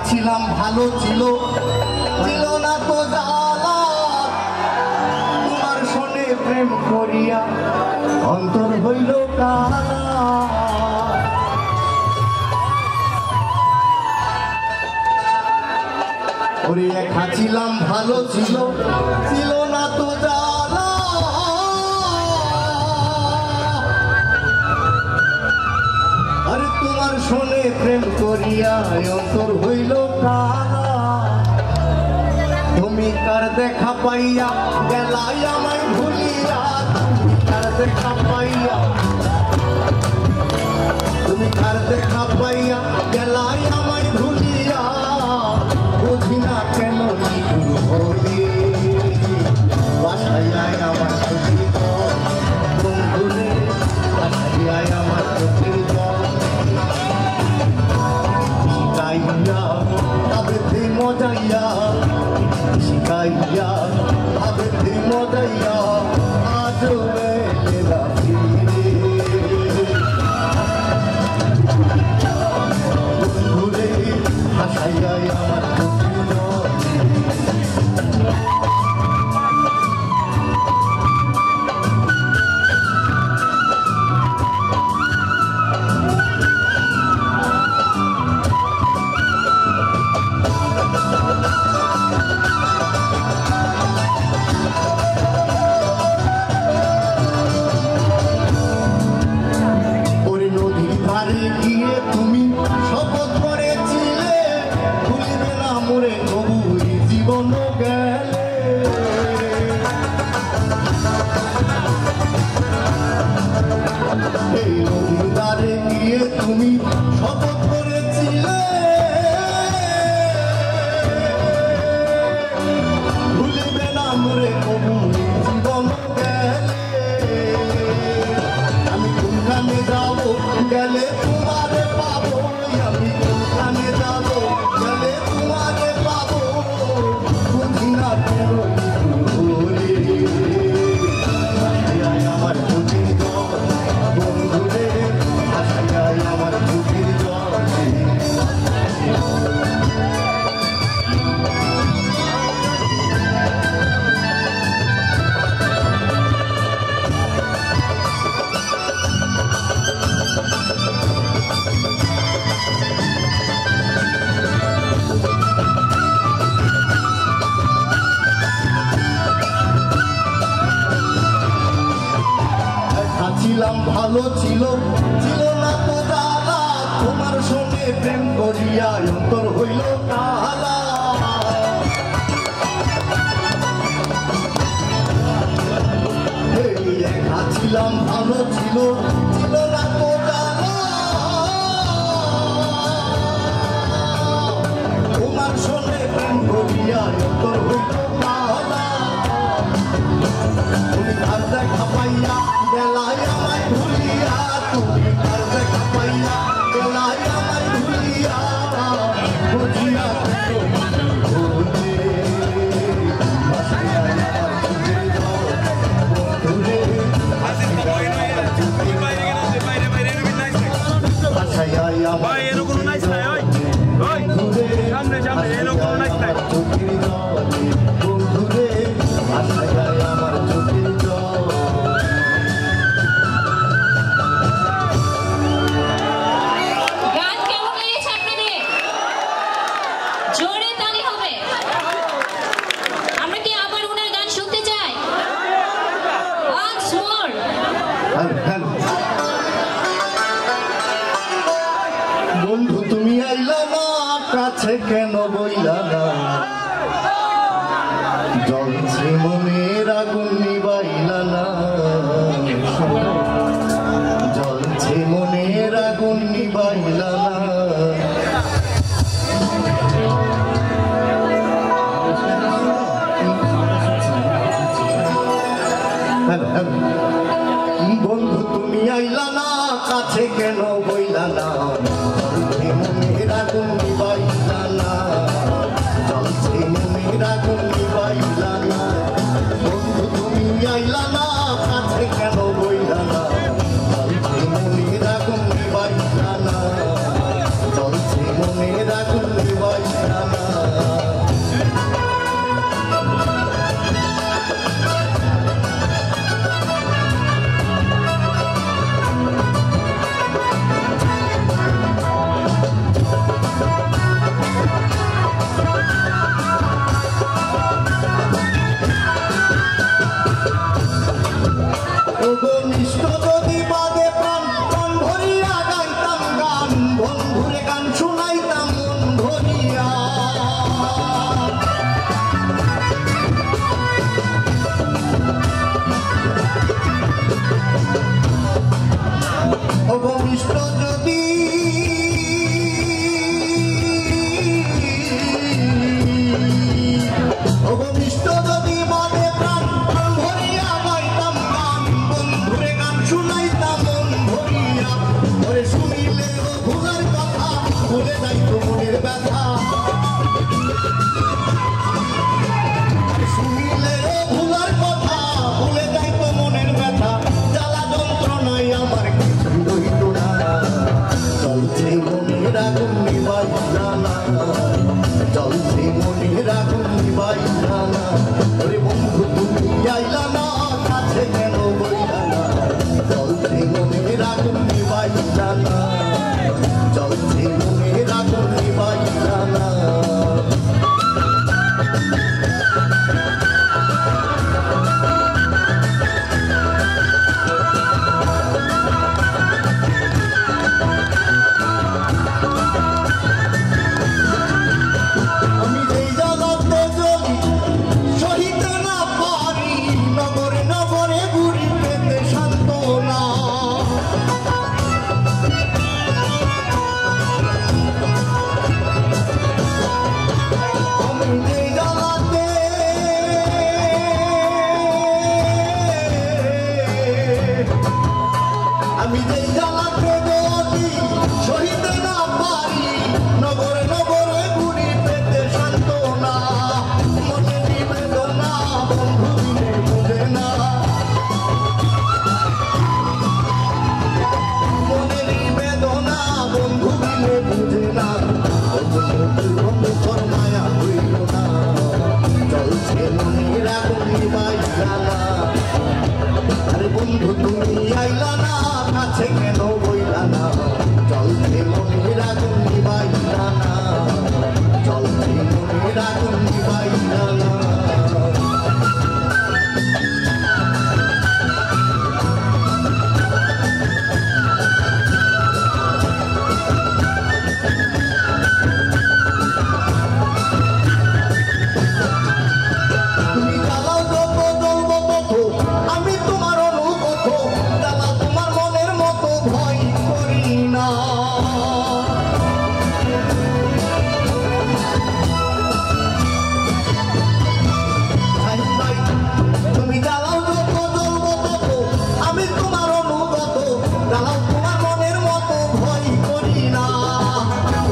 ছিলাম ভালো ছিল ছিল না তো জ্বালা তোমার শোনে প্রেম করিয়া অন্তর হইল কালা ওরে একা ছিলাম ভালো ছিল ছিল না তো জ্বালা আরে তোমার শোনে প্রেম করিয়া অন্তর হইল কালা তুমি কার দেখা পাইয়া গেলাই আমায় ভুলিয়া তুমি কার দেখা পাইয়া তুমি কার দেখা পাইয়া গেলাই আমায় ভুলিয়া বুঝি না কেন নিগুর হলি বাসায় আমার চোখের জল বন্ধুরে বাসায় আমার চোখের জল শিখাইয়া আবেদে মজাইয়া শিখাইয়া আবেদে মজাইয়া আজ মেলা ফিরে বন্ধুরে বাসায় আমার গিয়ে তুমি শপথ করেছিলে ভুলিবে না মোরে তবুই জীবন গেলে এই নদীর ধারে গিয়ে তুমি শপথ করেছিলে ভুলিবে না মোরে তবুই জীবন গেলে আমি কোনখানে যাবো গেলে তোমারে পাবো আমি কোনখানে যাবো গেলে তোমারে পাবো বুঝি না কেন আমার চোখের জল বন্ধুরে আমার চোখের জল ছিলাম ভালো ছিল ছিল না তো জ্বালা তোমার সঙ্গে প্রেম করিয়া অন্তর হইল কালা একা ছিলাম ভালো ছিল ছিল না তো জ্বালা তোমার সঙ্গে প্রেম করিয়া অন্তর হইল কালা তুমি কার দেখা পাইয়া গেলাই আমায় ভুলিয়া তুমি কার দেখা পাইয়া গেলাই আমায় ভুলিয়া বুঝিয়া বন্ধু তুমি আইলা না কাছে কেন বইলা না জ্বলছে মনের আগুন নিবাইলা না জ্বলছে মনের আগুন নিবাইলা না বন্ধু তুমি আইলা না কাছে কেন বইলা না মনের আগুন নিবাইলা না জ্বলছে যাই তো মনের ব্যথা শুনিলে ভুলার কথা ভুলে যাই তো মনের ব্যথা জ্বালা যন্ত্রণায় আমার কিছু রইল না চলছে মনের আগুন নিবাই না চলছে মনের আগুন নিবাই না ওরে বন্ধু তুমি আইলা না কাছে কেন বইলা না চলছে মনের আগুন নিবাই না চলছে মনের আগুন নিবাই না আমি যেই জ্বালাতে যদি সহিতে না পারি নগরে নগরে ঘুরি পেতে শান্ত না মনে নিবেদনা বন্ধু বিনে বুঝে না মনে নিবেদনা বন্ধু বিনে বুঝে না বন্ধু মায়া হইল না চলছে মনের আগুন নিবাই না আরে বন্ধু তুমি আইলা না কাছে কেন বইলা না চলছে মনের আগুন নিবাই না চলছে মনের আগুন নিবাই না তুমি জ্বালাও যত জ্বলবো তত আমি তোমার অনুগত জ্বালাও তোমার মনের মতো ভয় করি না তুমি জ্বালাও যত জ্বলবো তত আমি তোমার অনুগত জ্বালাও তোমার মনের মতো ভয় করি না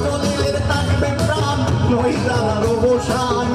চলিলে থাকবে প্রাণ নই জ্বালার অবসান